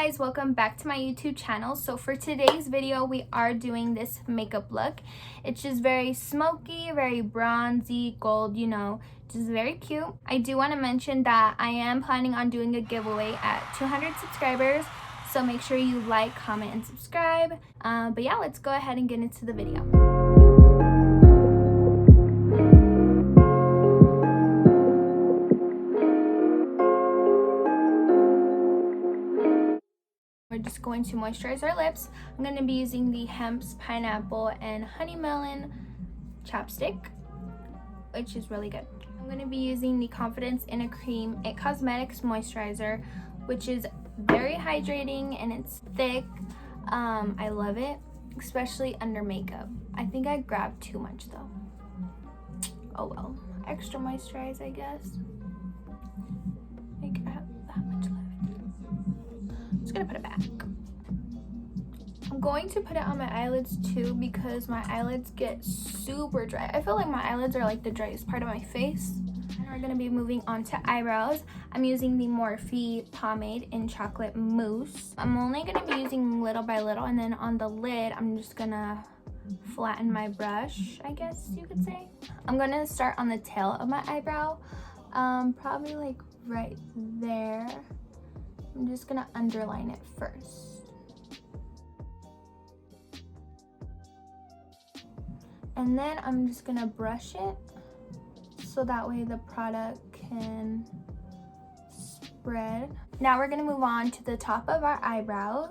guys, welcome back to my YouTube channel. So for today's video we are doing this makeup look. It's just very smoky, very bronzy, gold, you know, just very cute. I do want to mention that I am planning on doing a giveaway at 200 subscribers, so make sure you like, comment, and subscribe. But yeah, let's go ahead and get into the video. We're just going to moisturize our lips. I'm going to be using the Hempz Pineapple and Honey Melon chapstick, which is really good. I'm going to be using the Confidence in a Cream It Cosmetics moisturizer, which is very hydrating and it's thick. I love it, especially under makeup. I think I grabbed too much though. Oh well, extra moisturize, I guess. I think I have that much left. I'm just gonna put it back. I'm going to put it on my eyelids too because my eyelids get super dry. I feel like my eyelids are like the driest part of my face. And we're gonna be moving on to eyebrows. I'm using the Morphe pomade in Chocolate Mousse. I'm only gonna be using little by little, and then on the lid I'm just gonna flatten my brush, I guess you could say. I'm gonna start on the tail of my eyebrow, probably like right there. I'm just gonna underline it first. And then I'm just gonna brush it so that way the product can spread. Now we're gonna move on to the top of our eyebrow.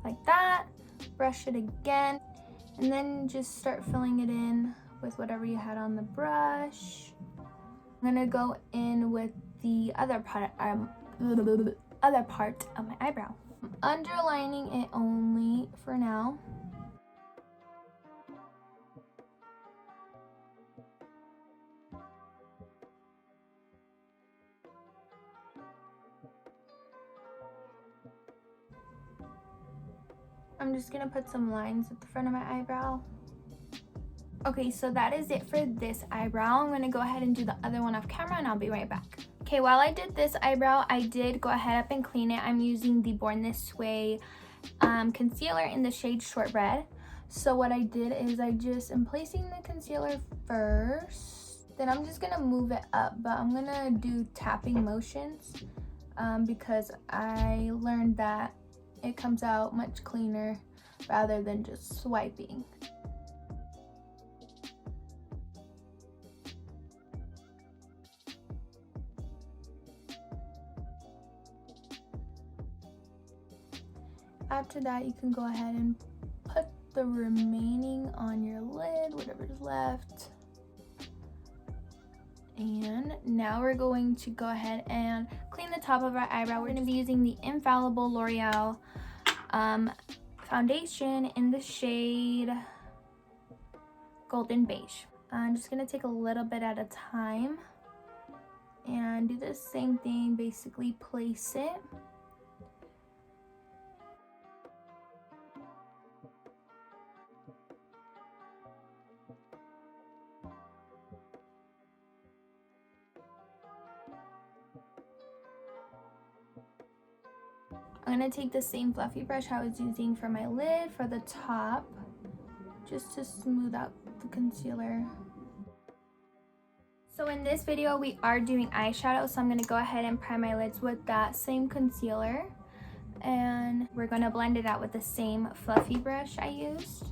Like that. Brush it again. And then just start filling it in with whatever you had on the brush. I'm gonna go in with the other part of my eyebrow. I'm underlining it only for now. I'm just gonna put some lines at the front of my eyebrow. Okay, so that is it for this eyebrow. I'm gonna go ahead and do the other one off camera and I'll be right back. Okay, while I did this eyebrow, I did go ahead up and clean it. I'm using the Born This Way concealer in the shade Shortbread. So what I did is I just am placing the concealer first. Then I'm just gonna move it up, but I'm gonna do tapping motions because I learned that it comes out much cleaner rather than just swiping. After that, you can go ahead and put the remaining on your lid, whatever's left. And now we're going to go ahead and clean the top of our eyebrow. We're going to be using the Infallible L'Oreal foundation in the shade Golden Beige. I'm just going to take a little bit at a time and do the same thing, basically place it. I'm going to take the same fluffy brush I was using for my lid for the top, just to smooth out the concealer. So in this video we are doing eyeshadow, so I'm going to go ahead and prime my lids with that same concealer. And we're going to blend it out with the same fluffy brush I used.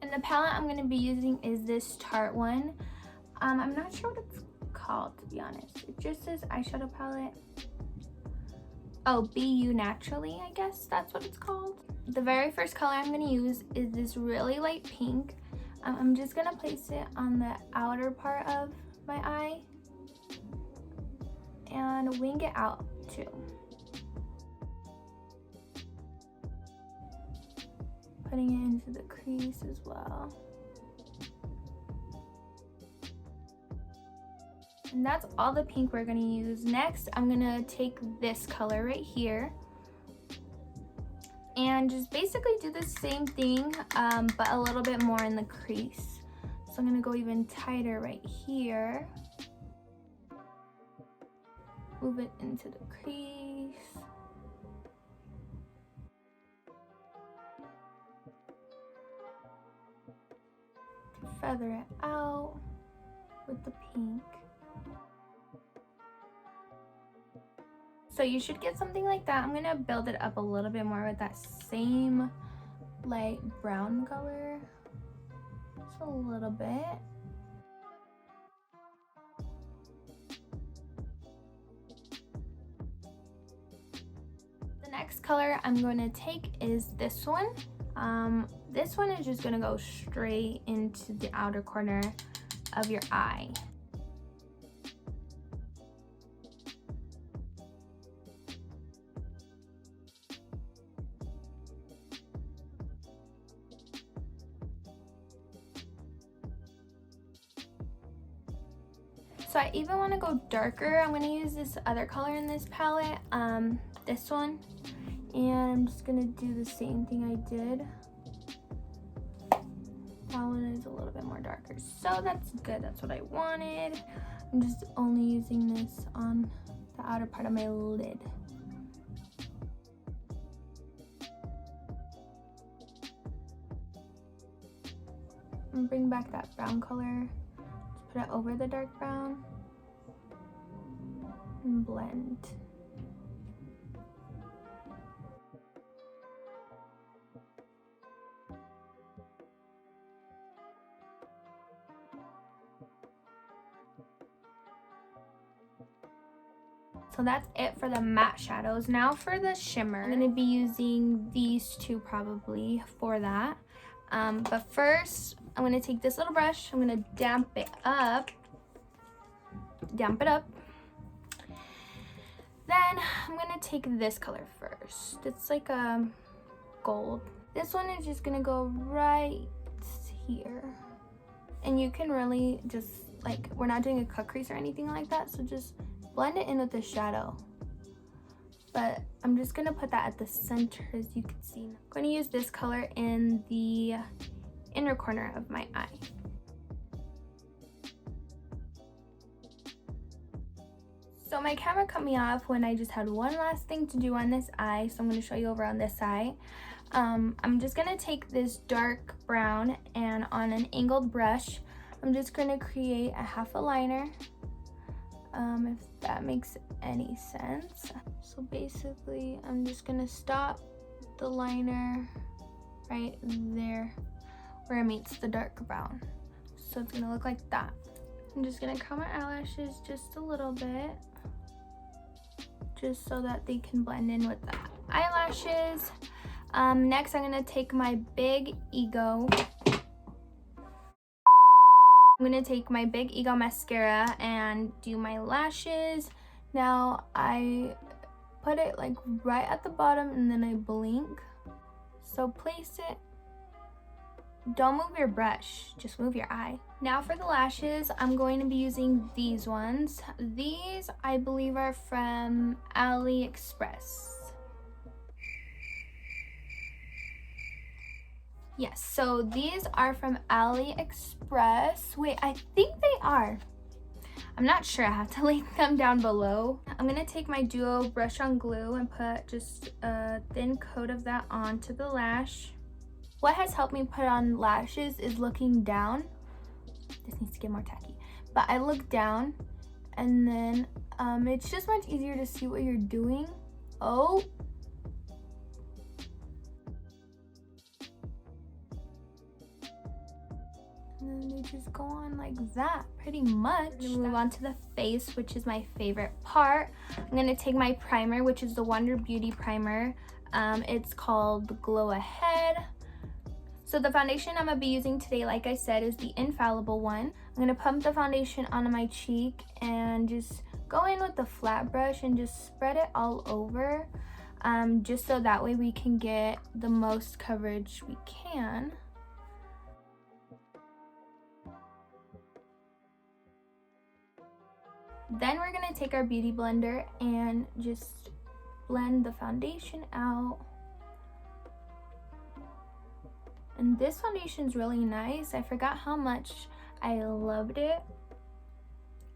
And the palette I'm going to be using is this Tarte one. I'm not sure what it's called, to be honest. It just says eyeshadow palette. Oh, Be You Naturally, I guess that's what it's called. The very first color I'm going to use is this really light pink. I'm just going to place it on the outer part of my eye and wing it out too. Putting it into the crease as well. And that's all the pink we're going to use. Next, I'm going to take this color right here and just basically do the same thing, but a little bit more in the crease. So I'm gonna go even tighter right here. Move it into the crease. Feather it out with the pink. So you should get something like that. I'm gonna build it up a little bit more with that same light brown color. Just a little bit. The next color I'm going to take is this one. This one is just going to go straight into the outer corner of your eye. So I even want to go darker. I'm going to use this other color in this palette, this one. And I'm just going to do the same thing I did. That one is a little bit more darker. So that's good. That's what I wanted. I'm just only using this on the outer part of my lid. And bring back that brown color. Just put it over the dark brown. And blend. So that's it for the matte shadows. Now for the shimmer, I'm going to be using these two probably for that. But first, I'm going to take this little brush. I'm going to damp it up. Then I'm going to take this color first. It's like a gold. This one is just going to go right here. And you can really just, like, we're not doing a cut crease or anything like that, so just blend it in with the shadow. But I'm just gonna put that at the center, as you can see. I'm gonna use this color in the inner corner of my eye. So my camera cut me off when I just had one last thing to do on this eye, so I'm gonna show you over on this eye. I'm just gonna take this dark brown, and on an angled brush, I'm just gonna create a half a liner. If that makes any sense. So basically, I'm just gonna stop the liner right there where it meets the dark brown. So it's gonna look like that. I'm just gonna curl my eyelashes just a little bit, just so that they can blend in with the eyelashes. Next, I'm gonna take my Big Ego. I'm gonna take my Big Ego Mascara and do my lashes. Now I put it like right at the bottom and then I blink. So place it. Don't move your brush, just move your eye. Now for the lashes, I'm going to be using these ones. These, I believe, are from AliExpress. Yes, so these are from AliExpress. Wait, I think they are. I'm not sure, I have to link them down below. I'm gonna take my Duo brush on glue and put just a thin coat of that onto the lash. What has helped me put on lashes is looking down. This needs to get more tacky. But I look down and then it's just much easier to see what you're doing. Oh. And then they just go on like that, pretty much. Move on to the face, which is my favorite part. I'm gonna take my primer, which is the Wonder Beauty primer. It's called Glow Ahead. So the foundation I'm gonna be using today, like I said, is the Infallible one. I'm gonna pump the foundation onto my cheek and just go in with the flat brush and just spread it all over, just so that way we can get the most coverage we can. Then we're gonna take our beauty blender and just blend the foundation out And this foundation is really nice. I forgot how much I loved it.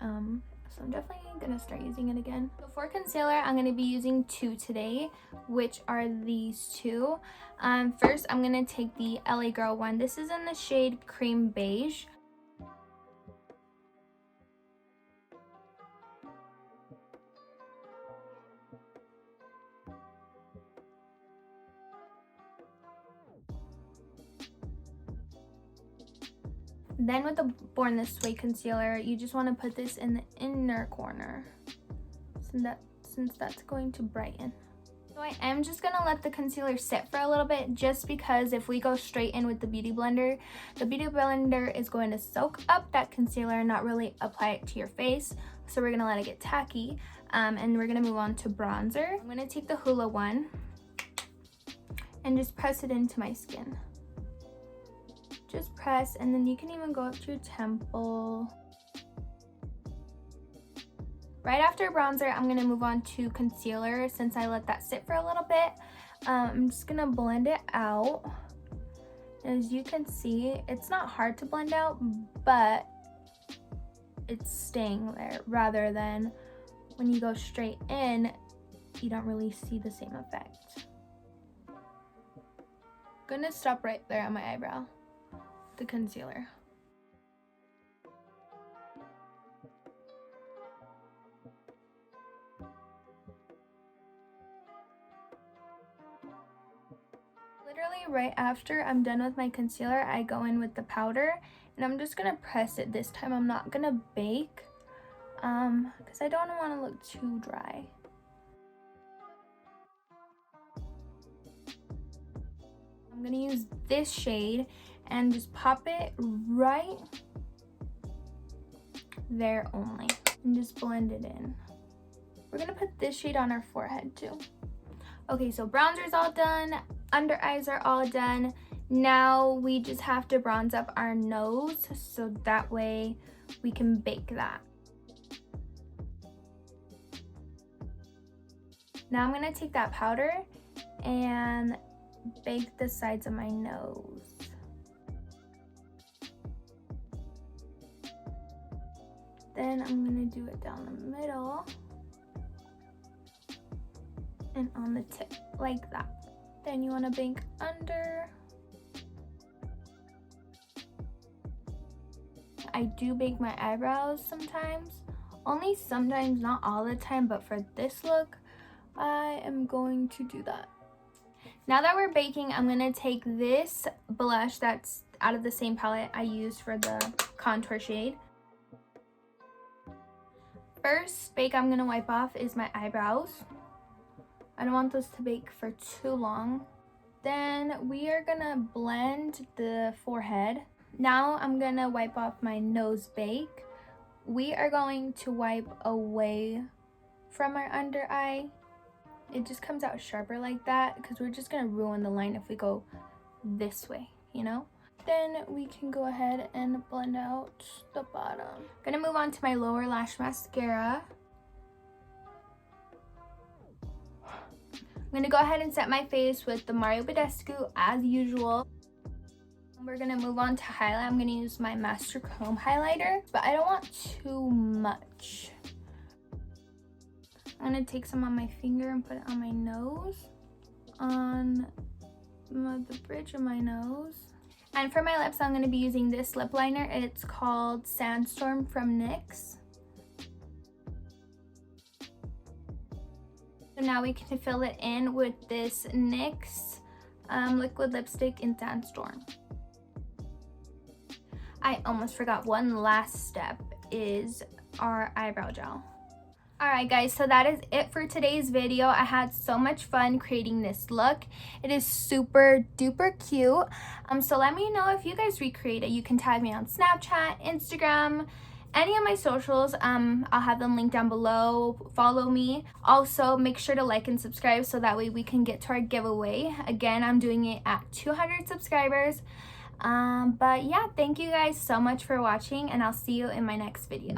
So I'm definitely gonna start using it again. So for concealer, I'm gonna be using two today, which are these two. First, I'm gonna take the LA Girl one. This is in the shade Cream Beige. Then with the Born This Way concealer, you just want to put this in the inner corner since that's going to brighten. So I am just going to let the concealer sit for a little bit, just because if we go straight in with the beauty blender is going to soak up that concealer and not really apply it to your face. So we're going to let it get tacky, and we're going to move on to bronzer. I'm going to take the Hoola one and just press it into my skin. Just press, and then you can even go up to your temple. Right after bronzer, I'm gonna move on to concealer since I let that sit for a little bit. I'm just gonna blend it out. As you can see, it's not hard to blend out, but it's staying there, rather than when you go straight in, you don't really see the same effect. I'm gonna stop right there on my eyebrow. The concealer. Literally right after I'm done with my concealer, I go in with the powder, and I'm just gonna press it this time. I'm not gonna bake because I don't want to look too dry. I'm gonna use this shade and just pop it right there only, and just blend it in. We're gonna put this shade on our forehead too. Okay, so bronzer's all done, under eyes are all done. Now we just have to bronze up our nose, so that way we can bake that. Now I'm gonna take that powder and bake the sides of my nose. Then I'm gonna do it down the middle and on the tip, like that. Then you wanna bake under. I do bake my eyebrows sometimes. Only sometimes, not all the time, but for this look, I am going to do that. Now that we're baking, I'm gonna take this blush that's out of the same palette I used for the contour shade. First bake I'm gonna wipe off is my eyebrows. I don't want those to bake for too long. Then we are gonna blend the forehead. Now I'm gonna wipe off my nose bake. We are going to wipe away from our under eye. It just comes out sharper like that because we're just gonna ruin the line if we go this way, you know? Then we can go ahead and blend out the bottom. Gonna move on to my lower lash mascara. I'm gonna go ahead and set my face with the Badescu as usual. We're gonna move on to highlight. I'm gonna use my Master Chrome highlighter, but I don't want too much. I'm gonna take some on my finger and put it on my nose, on the bridge of my nose. And for my lips, I'm gonna be using this lip liner. It's called Sandstorm from NYX. So now we can fill it in with this NYX liquid lipstick in Sandstorm. I almost forgot, one last step is our eyebrow gel. Alright guys, so that is it for today's video. I had so much fun creating this look. It is super duper cute. So let me know if you guys recreate it. You can tag me on Snapchat, Instagram, any of my socials. I'll have them linked down below. Follow me. Also, make sure to like and subscribe so that way we can get to our giveaway. Again, I'm doing it at 200 subscribers. But yeah, thank you guys so much for watching, and I'll see you in my next video.